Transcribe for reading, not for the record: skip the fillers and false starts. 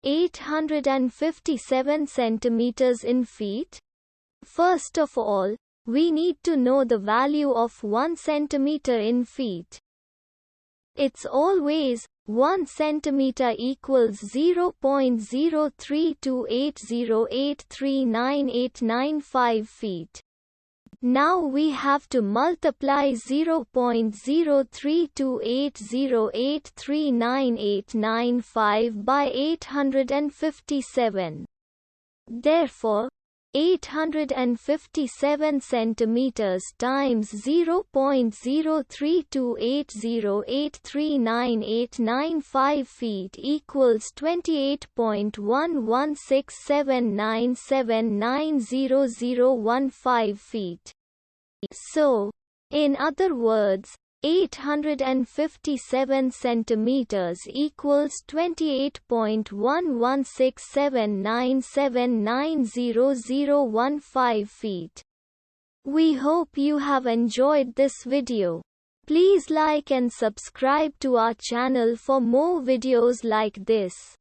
857 centimeters in feet? First of all, we need to know the value of 1 centimeter in feet. It's always 1 centimeter equals 0.03280839895 feet. Now we have to multiply 0.03280839895 by 857. Therefore, 857 centimeters times 0.03280839895 feet equals 28.116797900015 feet. So, in other words, 857 centimeters equals 28.116797900015 feet. We hope you have enjoyed this video. Please like and subscribe to our channel for more videos like this.